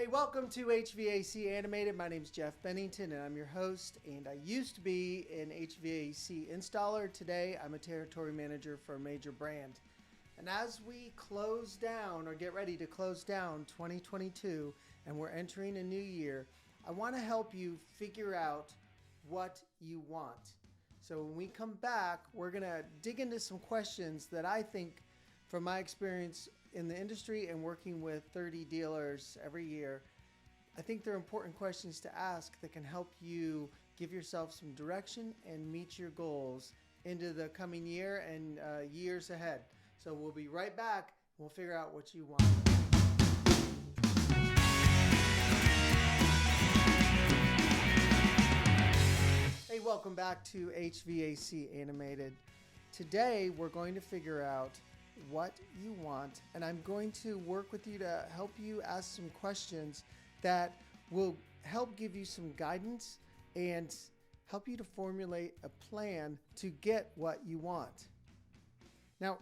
Hey, welcome to HVAC Animated. My name is Jeff Bennington and I'm your host, and I used to be an HVAC installer. Today I'm a territory manager for a major brand. And as we close down or get ready to close down 2022 and we're entering a new year, I want to help you figure out what you want. So when we come back, we're going to dig into some questions that I think, from my experience in the industry and working with 30 dealers every year, I think they're important questions to ask that can help you give yourself some direction and meet your goals into the coming year and years ahead. So we'll be right back. We'll figure out what you want. Hey, welcome back to HVAC Animated. Today we're going to figure out what you want, and I'm going to work with you to help you ask some questions that will help give you some guidance and help you to formulate a plan to get what you want. Now,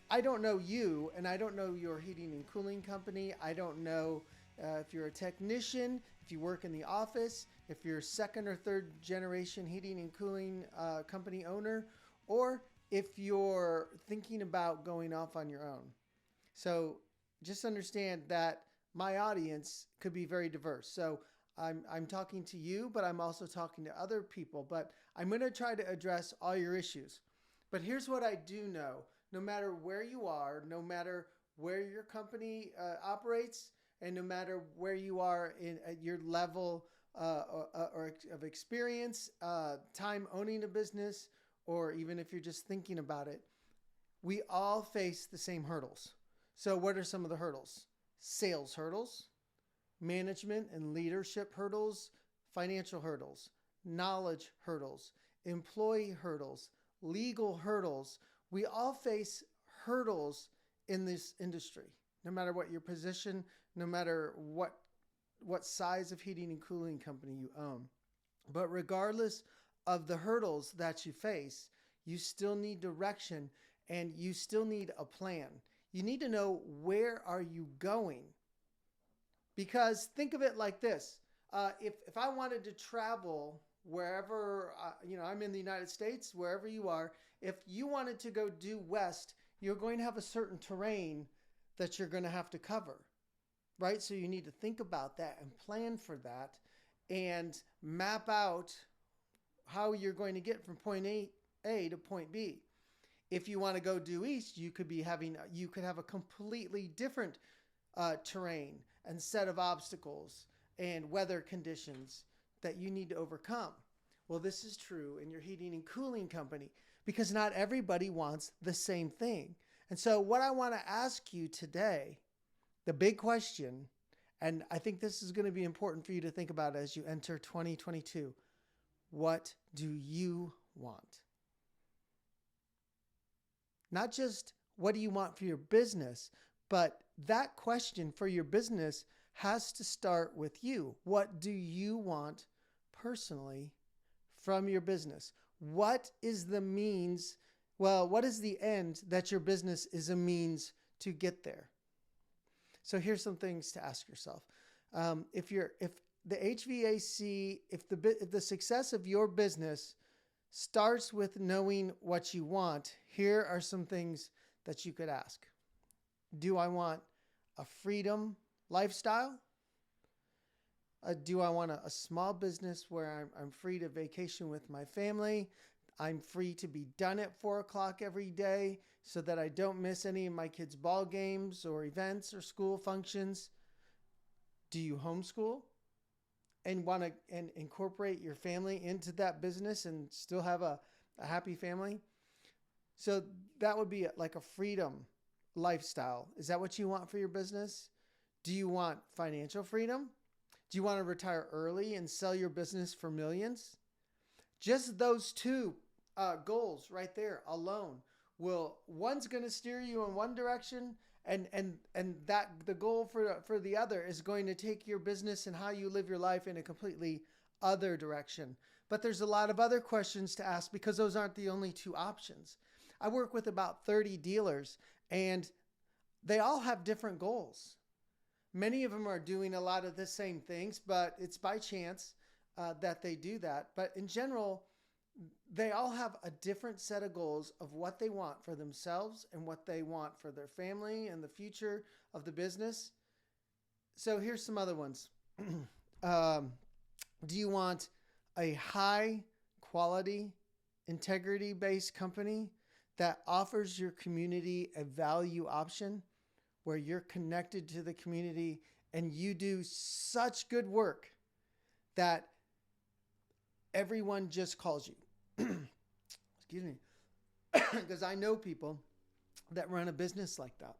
I don't know you, and I don't know your heating and cooling company. I don't know if you're a technician, if you work in the office, if you're second or third generation heating and cooling company owner, or if you're thinking about going off on your own. So just understand that my audience could be very diverse. So I'm talking to you, but I'm also talking to other people, but I'm going to try to address all your issues. But here's what I do know. No matter where you are, no matter where your company operates, and no matter where you are at your level of experience, time owning a business, or even if you're just thinking about it, we all face the same hurdles. So what are some of the hurdles? Sales hurdles, management and leadership hurdles, financial hurdles, knowledge hurdles, employee hurdles, legal hurdles. We all face hurdles in this industry, no matter what your position, no matter what size of heating and cooling company you own. But regardless of the hurdles that you face, you still need direction and you still need a plan. You need to know, where are you going? Because think of it like this. If I wanted to travel wherever, I'm in the United States, wherever you are, if you wanted to go due west, you're going to have a certain terrain that you're going to have to cover, right? So you need to think about that and plan for that and map out how you're going to get from point A to point B. If you want to go due east, you could have a completely different terrain and set of obstacles and weather conditions that you need to overcome. Well, this is true in your heating and cooling company, because not everybody wants the same thing. And so what I want to ask you today, the big question, and I think this is going to be important for you to think about as you enter 2022, what do you want? Not just what do you want for your business, but that question for your business has to start with you. What do you want personally from your business? What is the means? Well, what is the end that your business is a means to get there? So here's some things to ask yourself. If the HVAC, if the success of your business starts with knowing what you want, here are some things that you could ask. Do I want a freedom lifestyle? Do I want a small business where I'm free to vacation with my family? I'm free to be done at 4 o'clock every day so that I don't miss any of my kids' ball games or events or school functions. Do you homeschool and want to incorporate your family into that business and still have a happy family? So that would be like a freedom lifestyle. Is that what you want for your business? Do you want financial freedom? Do you want to retire early and sell your business for millions? Just those two goals right there alone one's going to steer you in one direction, and that the goal for the other is going to take your business and how you live your life in a completely other direction. But there's a lot of other questions to ask, because those aren't the only two options. I work with about 30 dealers, and they all have different goals. Many of them are doing a lot of the same things, but it's by chance that they do that. But in general, they all have a different set of goals of what they want for themselves and what they want for their family and the future of the business. So here's some other ones. Do you want a high quality, integrity-based company that offers your community a value option where you're connected to the community and you do such good work that everyone just calls you? Excuse me. Because I know people that run a business like that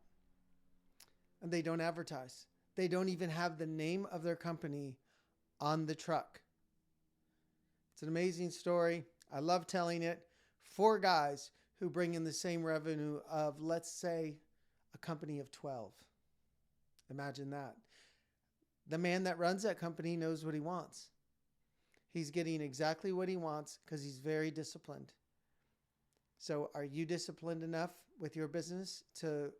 and they don't advertise. They don't even have the name of their company on the truck. It's an amazing story. I love telling it. 4 guys who bring in the same revenue of, let's say, a company of 12. Imagine that. The man that runs that company knows what he wants. He's getting exactly what he wants because he's very disciplined. So are you disciplined enough with your business to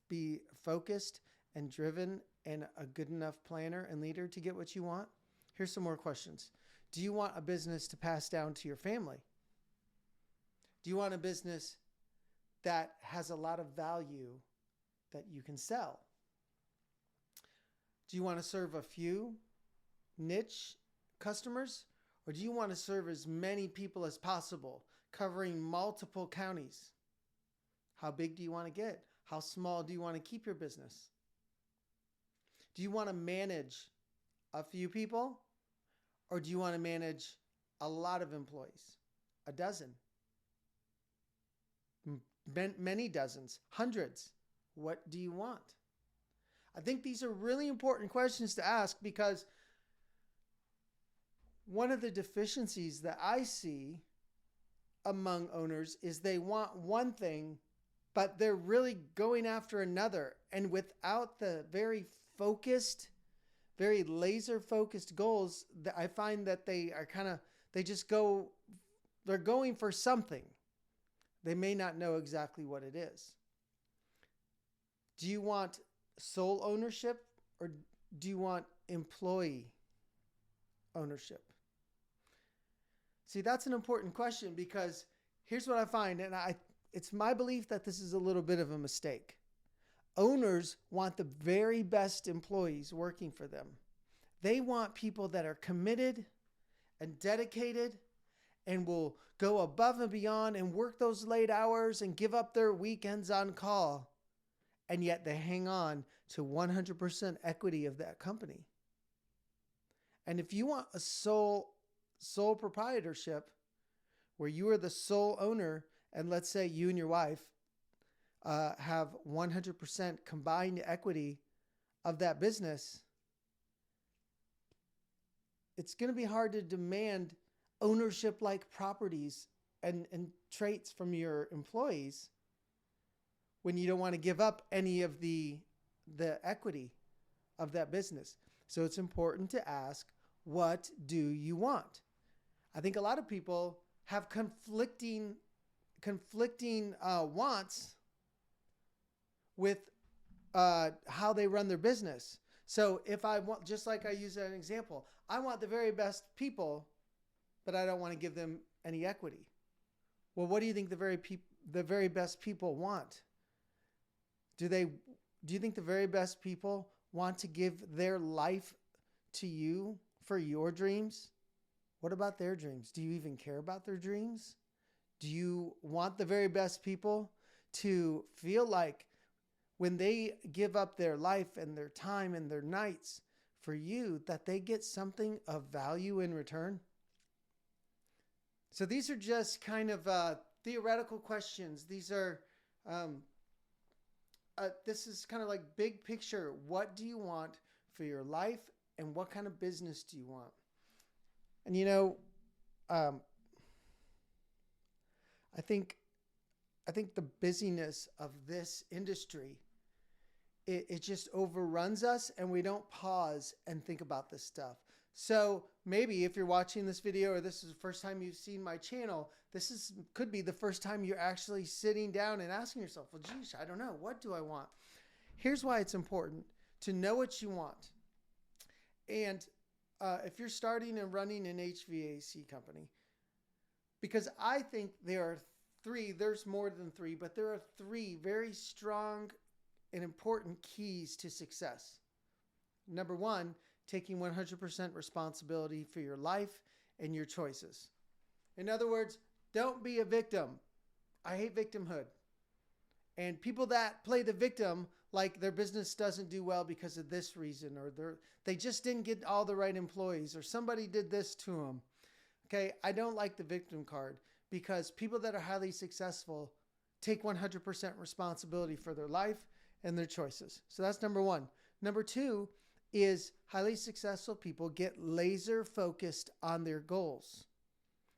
be focused and driven and a good enough planner and leader to get what you want? Here's some more questions. Do you want a business to pass down to your family? Do you want a business that has a lot of value that you can sell? Do you want to serve a few niche customers? Or do you want to serve as many people as possible, covering multiple counties? How big do you want to get? How small do you want to keep your business? Do you want to manage a few people? Or do you want to manage a lot of employees? A dozen? Many dozens? Hundreds? What do you want? I think these are really important questions to ask because one of the deficiencies that I see among owners is they want one thing, but they're really going after another. And without the very focused, very laser focused goals, that I find that they're going for something. They may not know exactly what it is. Do you want sole ownership or do you want employee ownership? See, that's an important question because here's what I find, and it's my belief that this is a little bit of a mistake. Owners want the very best employees working for them. They want people that are committed and dedicated and will go above and beyond and work those late hours and give up their weekends on call. And yet they hang on to 100% equity of that company. And if you want a sole proprietorship where you are the sole owner, and let's say you and your wife have 100% combined equity of that business, it's going to be hard to demand ownership-like properties and traits from your employees when you don't want to give up any of the equity of that business. So it's important to ask, what do you want? I think a lot of people have conflicting wants with how they run their business. So if I want, just like I use that example, I want the very best people, but I don't want to give them any equity. Well, what do you think the very best people want? Do you think the very best people want to give their life to you for your dreams? What about their dreams? Do you even care about their dreams? Do you want the very best people to feel like when they give up their life and their time and their nights for you, that they get something of value in return? So these are just kind of theoretical questions. These are, this is kind of like big picture. What do you want for your life and what kind of business do you want? And I think the busyness of this industry, it just overruns us and we don't pause and think about this stuff. So maybe if you're watching this video or this is the first time you've seen my channel, could be the first time you're actually sitting down and asking yourself, well, geez, I don't know. What do I want? Here's why it's important to know what you want. And if you're starting and running an HVAC company, because I think there's more than three, but there are three very strong and important keys to success. Number one, taking 100% responsibility for your life and your choices. In other words, don't be a victim. I hate victimhood. And people that play the victim, like their business doesn't do well because of this reason, or they just didn't get all the right employees, or somebody did this to them. Okay, I don't like the victim card, because people that are highly successful take 100% responsibility for their life and their choices. So that's number one. Number two is highly successful people get laser focused on their goals.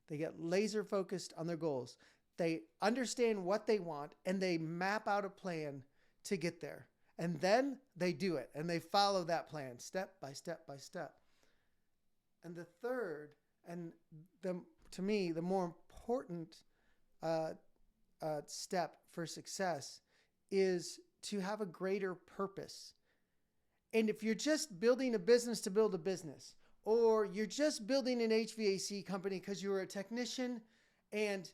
They get laser focused on their goals. They understand what they want and they map out a plan to get there. And then they do it and they follow that plan step by step by step. And the third, and to me, the more important step for success is to have a greater purpose. And if you're just building a business to build a business, or you're just building an HVAC company because you were a technician and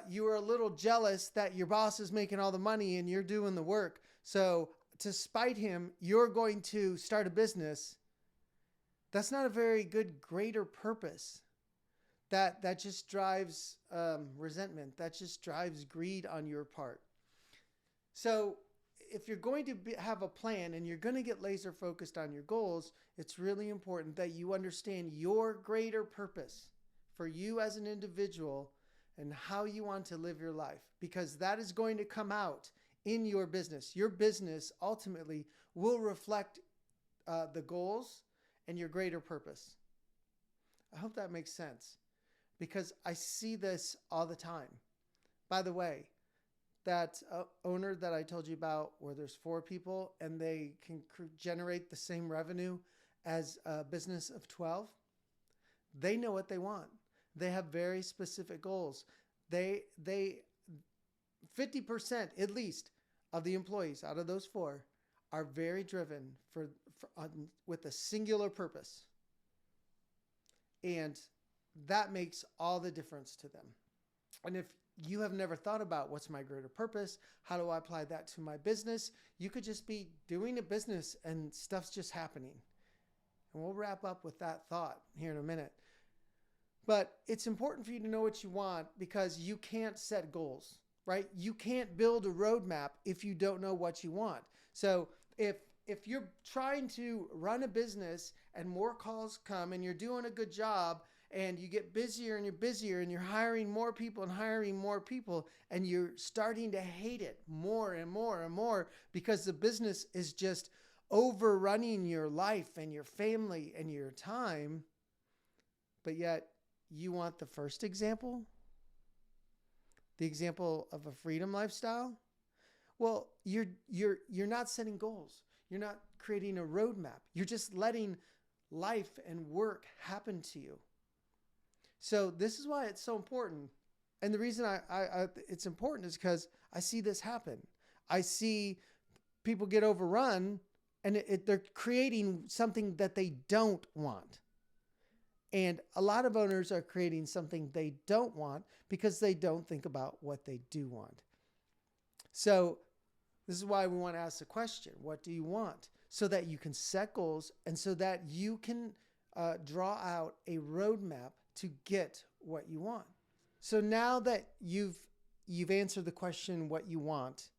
you were a little jealous that your boss is making all the money and you're doing the work, so to spite him, you're going to start a business, that's not a very good greater purpose. That just drives resentment. That just drives greed on your part. So if you're going to have a plan and you're going to get laser focused on your goals, it's really important that you understand your greater purpose for you as an individual and how you want to live your life, because that is going to come out in your business. Your business ultimately will reflect the goals and your greater purpose. I hope that makes sense, because I see this all the time. By the way, that owner that I told you about, where there's 4 people and they can generate the same revenue as a business of 12, they know what they want. They have very specific goals. They 50% at least of the employees out of those 4 are very driven with a singular purpose. And that makes all the difference to them. And if you have never thought about what's my greater purpose, how do I apply that to my business, you could just be doing a business and stuff's just happening. And we'll wrap up with that thought here in a minute. But it's important for you to know what you want, because you can't set goals, right? You can't build a roadmap if you don't know what you want. So if you're trying to run a business and more calls come and you're doing a good job, and you get busier and you're busier and you're hiring more people and you're starting to hate it more and more and more because the business is just overrunning your life and your family and your time, but yet you want the first example, the example of a freedom lifestyle, well, you're not setting goals. You're not creating a roadmap. You're just letting life and work happen to you. So this is why it's so important. And the reason it's important is because I see this happen. I see people get overrun and they're creating something that they don't want. And a lot of owners are creating something they don't want because they don't think about what they do want. So this is why we want to ask the question, what do you want? So that you can set goals and so that you can draw out a roadmap to get what you want. So now that you've answered the question, what you want,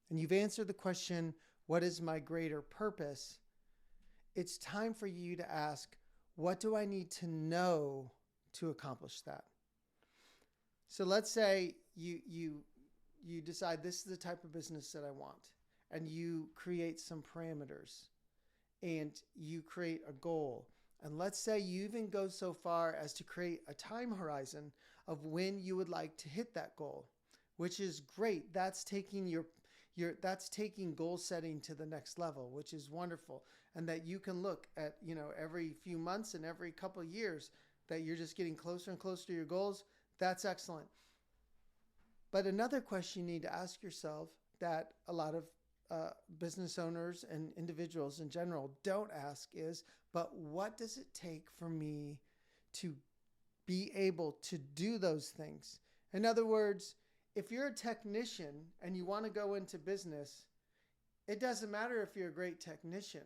and you've answered the question, what is my greater purpose? It's time for you to ask, what do I need to know to accomplish that? So let's say you decide this is the type of business that I want, and you create some parameters and you create a goal. And let's say you even go so far as to create a time horizon of when you would like to hit that goal, which is great. That's taking that's taking goal setting to the next level, which is wonderful. And that you can look at, every few months and every couple of years that you're just getting closer and closer to your goals. That's excellent. But another question you need to ask yourself that a lot of business owners and individuals in general don't ask is, but what does it take for me to be able to do those things? In other words, if you're a technician and you want to go into business, it doesn't matter if you're a great technician.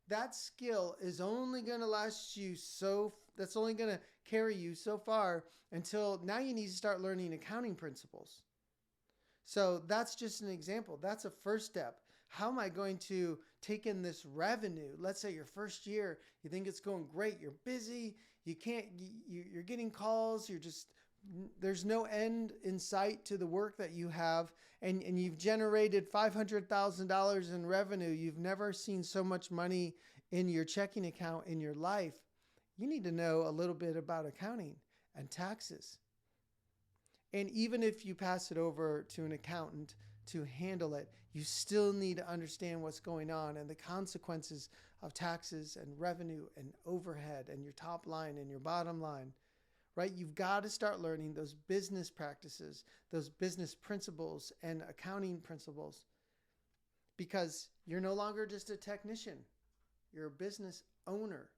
That skill is only going to last you that's only going to carry you so far until now you need to start learning accounting principles. So that's just an example. That's a first step. How am I going to take in this revenue? Let's say your first year, you think it's going great. You're busy. You're getting calls. There's no end in sight to the work that you have. And you've generated $500,000 in revenue. You've never seen so much money in your checking account in your life. You need to know a little bit about accounting and taxes. And even if you pass it over to an accountant to handle it, you still need to understand what's going on and the consequences of taxes and revenue and overhead and your top line and your bottom line, right? You've got to start learning those business practices, those business principles and accounting principles, because you're no longer just a technician. You're a business owner.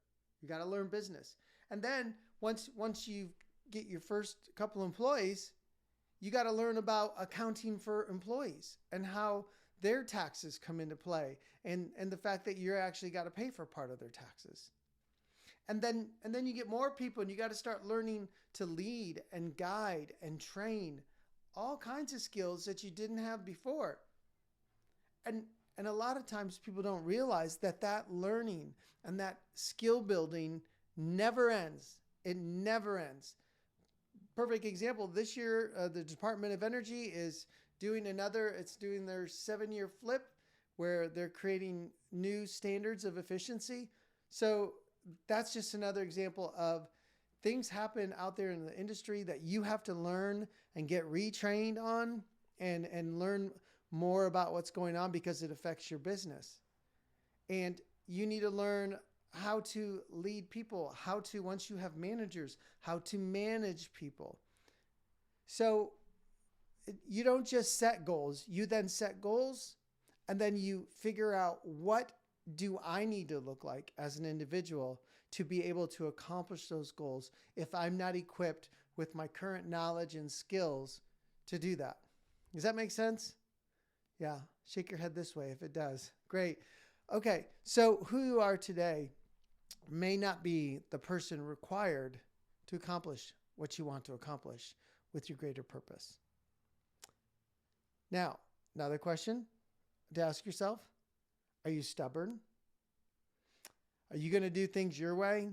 You got to learn business. And then once you get your first couple employees, you got to learn about accounting for employees and how their taxes come into play and the fact that you're actually got to pay for part of their taxes. And then you get more people and you got to start learning to lead and guide and train all kinds of skills that you didn't have before. And a lot of times people don't realize that learning and that skill building never ends. It never ends. Perfect example, this year, the Department of Energy is doing their 7-year flip where they're creating new standards of efficiency. So that's just another example of things happen out there in the industry that you have to learn and get retrained on and learn more about what's going on because it affects your business. And you need to learn how to lead people, once you have managers, how to manage people. So you don't just set goals. You then set goals and then you figure out, what do I need to look like as an individual to be able to accomplish those goals if I'm not equipped with my current knowledge and skills to do that? Does that make sense? Yeah. Shake your head this way if it does. Great. Okay. So who you are today may not be the person required to accomplish what you want to accomplish with your greater purpose. Now, another question to ask yourself: are you stubborn? Are you going to do things your way?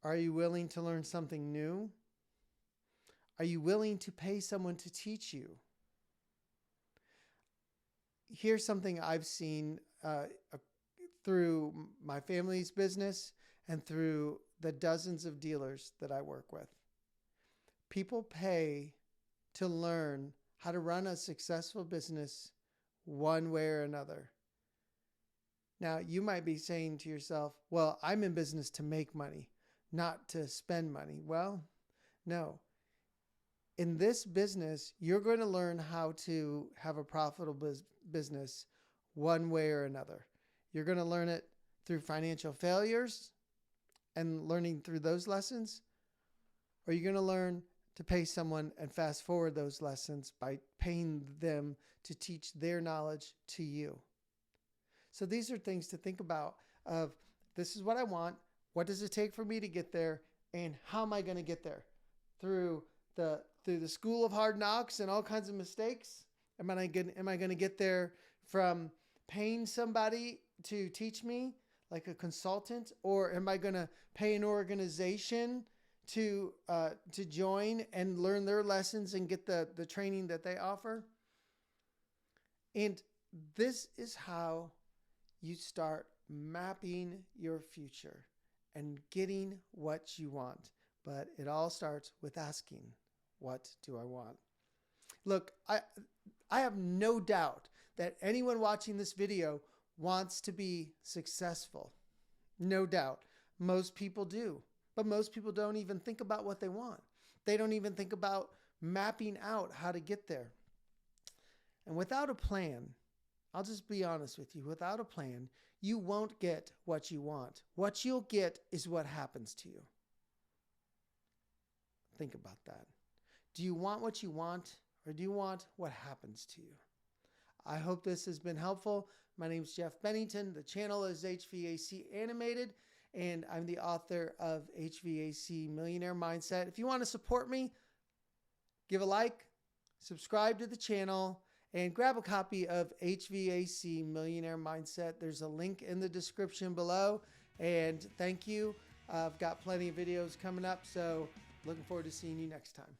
Are you willing to learn something new? Are you willing to pay someone to teach you? Here's something I've seen through my family's business and through the dozens of dealers that I work with. People pay to learn how to run a successful business one way or another. Now, you might be saying to yourself, well, I'm in business to make money, not to spend money. Well, no. In this business, you're going to learn how to have a profitable business one way or another. You're going to learn it through financial failures and learning through those lessons, or you're going to learn to pay someone and fast forward those lessons by paying them to teach their knowledge to you. So these are things to think about of, this is what I want. What does it take for me to get there? And how am I going to get there? Through the school of hard knocks and all kinds of mistakes? Am I going to get there from paying somebody to teach me, like a consultant? Or am I going to pay an organization to join and learn their lessons and get the training that they offer? And this is how you start mapping your future and getting what you want. But it all starts with asking, what do I want? Look, I have no doubt that anyone watching this video wants to be successful. No doubt. Most people do. But most people don't even think about what they want. They don't even think about mapping out how to get there. And without a plan, I'll just be honest with you. Without a plan, you won't get what you want. What you'll get is what happens to you. Think about that. Do you want what you want, or do you want what happens to you? I hope this has been helpful. My name is Jeff Bennington. The channel is HVAC Animated, and I'm the author of HVAC Millionaire Mindset. If you want to support me, give a like, subscribe to the channel, and grab a copy of HVAC Millionaire Mindset. There's a link in the description below. And thank you. I've got plenty of videos coming up, so looking forward to seeing you next time.